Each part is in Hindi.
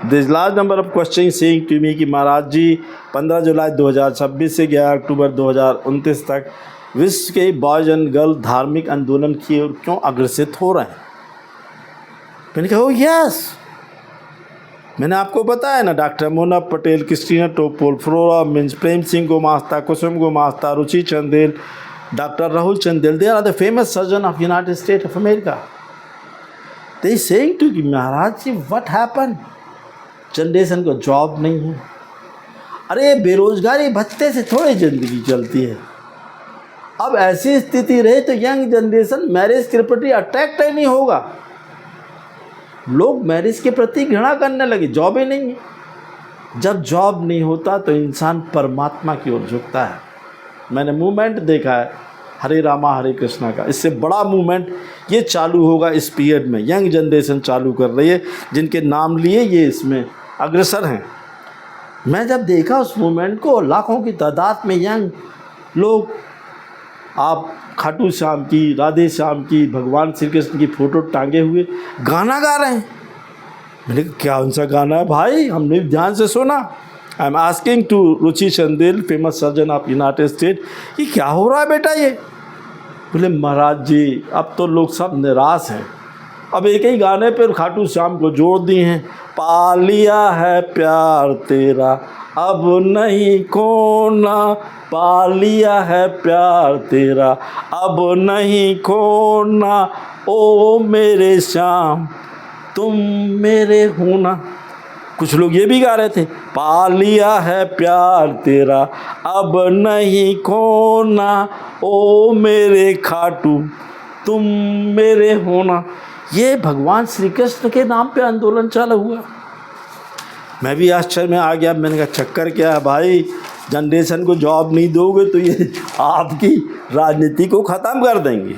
This large number of question saying to me कि महाराज जी 15 जुलाई 2026 से 11 अक्टूबर 2029 तक विश्व के बॉयज एंड गर्ल धार्मिक आंदोलन की ओर क्यों अग्रसित हो रहे हैं। मैंने कहा ओ यस, मैंने आपको बताया ना, doctor Mona Patel, Christina Topol, Flora Minj, Prem Singh Gomasta, Kusum Gomasta, Ruchi Chandel, doctor Rahul Chandel, they are the famous surgeon of United State of America. They saying to कि महाराज जी व्हाट हैपन, जनरेशन को जॉब नहीं है। अरे बेरोजगारी भत्ते से थोड़ी ज़िंदगी चलती है। अब ऐसी स्थिति रहे तो यंग जनरेशन मैरिज के प्रति अट्रैक्ट ही नहीं होगा, लोग मैरिज के प्रति घृणा करने लगे, जॉब ही नहीं है। जब जॉब नहीं होता तो इंसान परमात्मा की ओर झुकता है। मैंने मूवमेंट देखा है हरे रामा हरे कृष्णा का, इससे बड़ा मूवमेंट ये चालू होगा इस पीरियड में। यंग जनरेशन चालू कर रही है, जिनके नाम लिए ये इसमें अग्रसर हैं। मैं जब देखा उस मूवमेंट को, लाखों की तादाद में यंग लोग, आप खाटू श्याम की, राधे श्याम की, भगवान श्री कृष्ण की फ़ोटो टांगे हुए गाना गा रहे हैं। मैंने कहा क्या उनसा गाना है भाई, हमने ध्यान से सुना। I am asking to Ruchi Chandel, famous surgeon of United State, कि क्या हो रहा है बेटा ये। बोले महाराज जी अब तो लोग सब निराश हैं, अब एक ही गाने पर खाटू श्याम को जोड़ दिए हैं। पा लिया है प्यार तेरा अब नहीं खोना, पा लिया है प्यार तेरा अब नहीं खोना, ओ मेरे श्याम तुम मेरे होना। कुछ लोग ये भी गा रहे थे, पा लिया है प्यार तेरा अब नहीं खोना, ओ मेरे खाटू तुम मेरे होना। ये भगवान श्री कृष्ण के नाम पे आंदोलन चालू हुआ। मैं भी आश्चर्य में आ गया। मैंने कहा चक्कर क्या है भाई, जनरेशन को जॉब नहीं दोगे तो ये आपकी राजनीति को ख़त्म कर देंगे।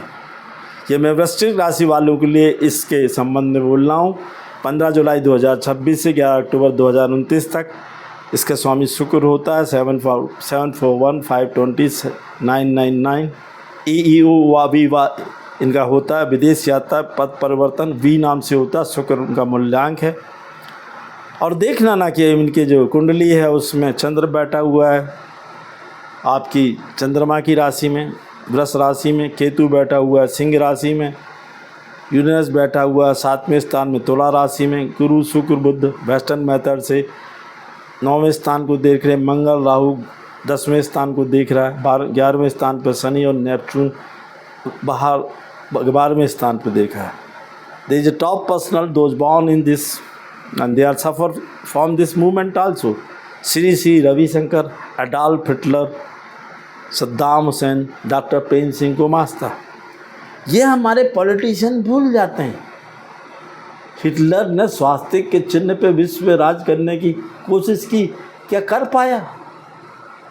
ये मैं वृश्चिक राशि वालों के लिए इसके संबंध में बोल रहा हूँ। 15 जुलाई 2026 से 11 अक्टूबर 2029 तक इसका स्वामी शुक्र होता है। 741520 EEO वावी इनका होता है। विदेश यात्रा, पद परिवर्तन, वी नाम से होता है। शुक्र उनका मूल्यांक है। और देखना ना कि इनके जो कुंडली है उसमें चंद्र बैठा हुआ है आपकी चंद्रमा की राशि में, वृष राशि में, केतु बैठा हुआ है सिंह राशि में, यूरेनस बैठा हुआ है 7वें स्थान में तुला राशि में, गुरु शुक्र बुध वेस्टर्न मेथड से 9वें स्थान को देख रहे हैं, मंगल राहु 10वें स्थान को देख रहा है, 11वें स्थान पर शनि और नेपच्यून बाहर 12वें स्थान पर देखा है। They is a top personal those born in this and they are suffer from this movement also. Shri Ravishankar, Adolf Hitler, Saddam Hussein, doctor Prem Singh Gomasta, ये हमारे पॉलिटिशियन भूल जाते हैं। हिटलर ने स्वास्तिक के चिन्ह पे विश्व में राज करने की कोशिश की, क्या कर पाया?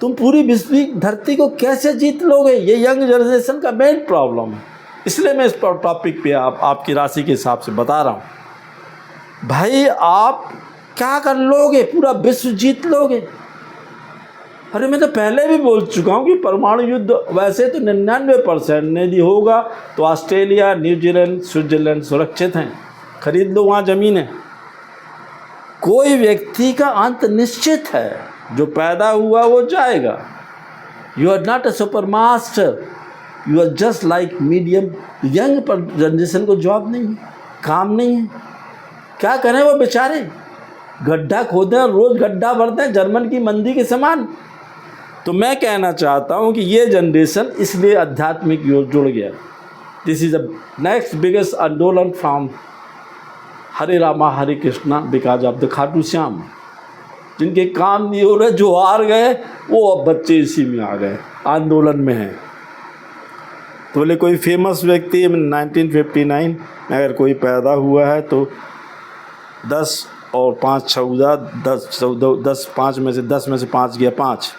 तुम पूरी विश्व धरती को कैसे जीत लोगे? ये यंग जनरेशन का मेन प्रॉब्लम है। इसलिए मैं इस टॉपिक पे आपकी राशि के हिसाब से बता रहा हूँ। भाई आप क्या कर लोगे? पूरा विश्व जीत लोगे? अरे मैं तो पहले भी बोल चुका हूँ कि परमाणु युद्ध वैसे तो 99% यदि होगा तो ऑस्ट्रेलिया, न्यूजीलैंड, स्विट्जरलैंड सुरक्षित हैं, खरीद लो वहाँ ज़मीनें। कोई व्यक्ति का अंत निश्चित है, जो पैदा हुआ वो जाएगा। You are not a super master, you are just like medium. Young पर जनरेशन को जॉब नहीं है, काम नहीं है, क्या करें वो बेचारे? गड्ढा खोदें और रोज़ गड्ढा भरते हैं, जर्मन की मंदी के समान। तो मैं कहना चाहता हूँ कि ये जनरेशन इसलिए आध्यात्मिक की ओर जुड़ गया। This is the next biggest आंदोलन from Hare Rama Hare Krishna because of the Khatu Shyam. जिनके काम नहीं हो रहे, जो हार गए, वो अब बच्चे इसी में आ गए, आंदोलन में हैं। तो बोले कोई फेमस व्यक्ति 1959 में अगर कोई पैदा हुआ है तो 10 और 5 14 10 5 में से 10 में से 5 गया 5।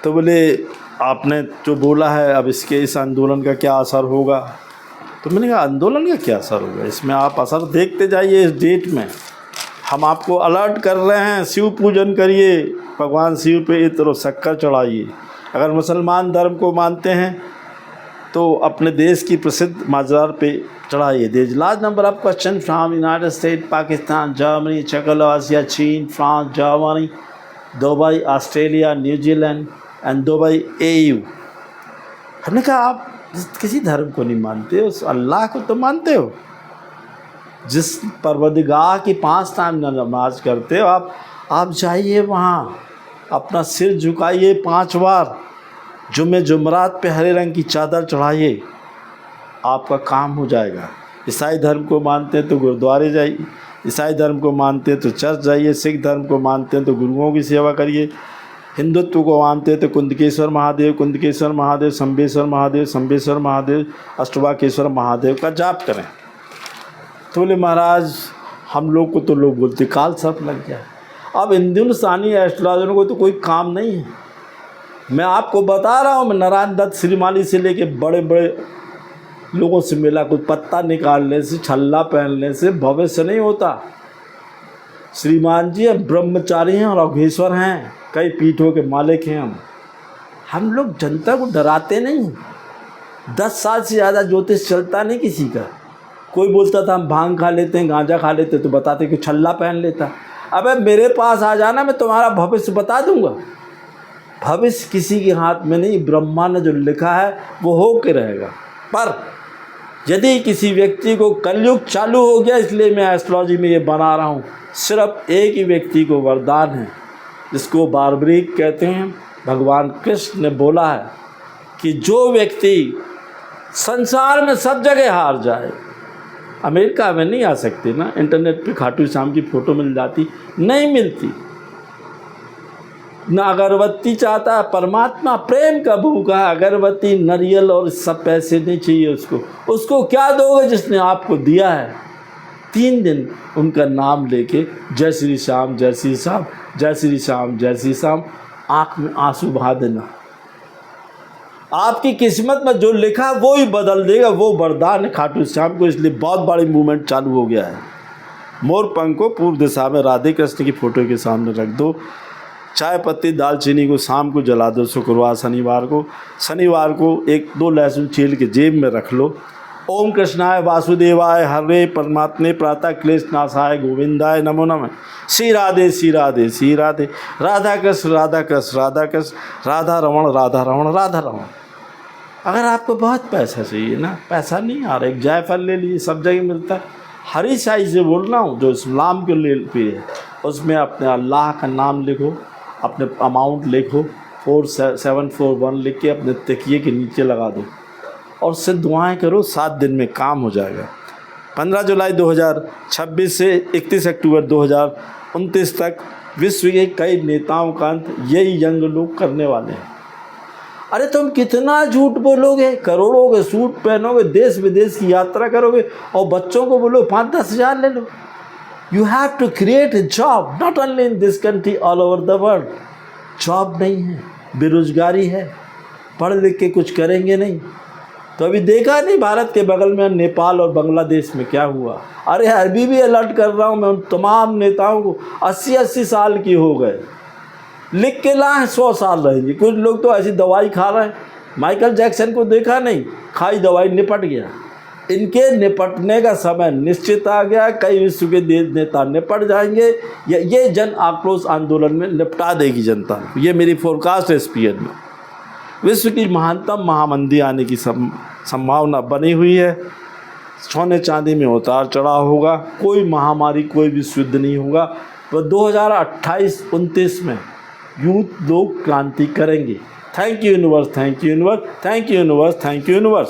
तो बोले आपने जो बोला है अब इस आंदोलन का क्या असर होगा? तो मैंने कहा आंदोलन का क्या असर होगा, इसमें आप असर देखते जाइए। इस डेट में हम आपको अलर्ट कर रहे हैं, शिव पूजन करिए, भगवान शिव पे इत्र और शक्कर चढ़ाइए। अगर मुसलमान धर्म को मानते हैं तो अपने देश की प्रसिद्ध मज़ार पे चढ़ाइए। There is large number of question from United State, Pakistan, Germany, Czechoslovakia, चीन, France, Germany, Dubai, Australia, New Zealand and Dubai AU। हमने कहा आप किसी धर्म को नहीं मानते, उस अल्लाह को तो मानते हो, जिस परवरदिगार की 5 टाइम नमाज करते हो आप जाइए वहाँ, अपना सिर झुकाइए 5 बार, जुमेरात पे हरे रंग की चादर चढ़ाइए, आपका काम हो जाएगा। ईसाई धर्म को मानते हैं तो गुरुद्वारे जाइए, ईसाई धर्म को मानते हैं तो चर्च जाइए, सिख धर्म को मानते हैं तो गुरुओं की सेवा करिए, हिंदुत्व को मानते हैं तो कुंदकेश्वर महादेव, कुंदकेश्वर महादेव, शंभेश्वर महादेव, शंभेश्वर महादेव, अष्टवाकेश्वर महादेव का जाप करें। तो बोले महाराज हम लोग को तो लोग बोलते काल सर्प लग गया। अब हिंदुस्तानी एस्ट्रोलॉजरों को तो कोई काम नहीं है। मैं आपको बता रहा हूँ, मैं नारायण दत्त श्रीमाली से लेके बड़े बड़े लोगों से मिला, कोई पत्ता निकालने से, छल्ला पहनने से भविष्य नहीं होता। श्रीमान जी हम ब्रह्मचारी हैं और अघोषेश्वर हैं, कई पीठों के मालिक हैं हम लोग जनता को डराते नहीं। 10 साल से ज़्यादा ज्योतिष चलता नहीं किसी का। कोई बोलता था हम भांग खा लेते हैं, गांजा खा लेते, तो बताते कि छल्ला पहन लेता। अबे मेरे पास आ जाना, मैं तुम्हारा भविष्य बता दूंगा। भविष्य किसी के हाथ में नहीं, ब्रह्मा ने जो लिखा है वो हो के रहेगा। पर यदि किसी व्यक्ति को कलयुग चालू हो गया, इसलिए मैं एस्ट्रोलॉजी में ये बना रहा हूँ, सिर्फ एक ही व्यक्ति को वरदान है, जिसको बार्बरिक कहते हैं। भगवान कृष्ण ने बोला है कि जो व्यक्ति संसार में सब जगह हार जाए, अमेरिका में नहीं आ सकते ना, इंटरनेट पे खाटू श्याम की फ़ोटो मिल जाती, नहीं मिलती ना। अगरबत्ती चाहता है, परमात्मा प्रेम का भूखा है, अगरबत्ती नारियल और सब पैसे नहीं चाहिए उसको क्या दोगे जिसने आपको दिया है। 3 दिन उनका नाम लेके जय श्री श्याम, जय श्री श्याम, जय श्री श्याम, जय श्री श्याम, आँख में आंसू बहा देना। आपकी किस्मत में जो लिखा है वो ही बदल देगा, वो वरदान है खाटू श्याम को। इसलिए बहुत बड़ी मूवमेंट चालू हो गया है। मोर पंख को पूर्व दिशा में राधे कृष्ण की फ़ोटो के सामने रख दो। चाय पत्ती दालचीनी को शाम को जला दो। शुक्रवार शनिवार को 1-2 लहसुन छील के जेब में रख लो। ओम कृष्णाय वासुदेवाय हरे परमात्मे प्रातः क्लेश नाशाय गोविंदाय नमो नमः। श्री राधे श्री राधे श्री राधे, राधा कृष्ण राधा कृष्ण राधा कृष्ण, राधा रमण राधा रमण राधा रमण। अगर आपको बहुत पैसा चाहिए ना, पैसा नहीं आ रहा, एक जायफल ले लीजिए, सब जगह मिलता है। हरी साई से बोल रहा हूँ, जो इस्लाम के लिए पे है, उसमें अपने अल्लाह का नाम लिखो, अपने अमाउंट लिखो, 4741 लिख के अपने तकिए के नीचे लगा दो और उससे दुआएं करो। 7 दिन में काम हो जाएगा। 15 जुलाई 2026 से 31 अक्टूबर 2029 तक विश्व के कई नेताओं का अंत यही यंग लोग करने वाले हैं। अरे तुम कितना झूठ बोलोगे, करोड़ों के सूट पहनोगे, देश विदेश की यात्रा करोगे और बच्चों को बोलो 5-10 हज़ार ले लो। You have to create a job, not only in this country, all over the world. Job नहीं है, बेरोजगारी है, पढ़ लिख के कुछ करेंगे नहीं। तो अभी देखा नहीं भारत के बगल में नेपाल और बांग्लादेश में क्या हुआ। अरे अभी भी अलर्ट कर रहा हूँ मैं उन तमाम नेताओं को, 80-80 साल की हो गए, लिख के लाए 100 साल रहेंगे। कुछ लोग तो ऐसी दवाई खा रहे हैं। माइकल जैक्सन को देखा नहीं, खाई दवाई निपट गया। इनके निपटने का समय निश्चित आ गया। कई विश्व के नेता निपट जाएंगे। ये जन आक्रोश आंदोलन में निपटा देगी जनता। ये मेरी फोरकास्ट है। SPN में विश्व की महानतम महामंदी आने की संभावना बनी हुई है। सोने चांदी में उतार चढ़ाव होगा। कोई महामारी, कोई विश्व युद्ध नहीं होगा। तो 2028-29 में यूथ लोग क्रांति करेंगे। Thank you universe, thank you universe, thank you universe, thank you universe.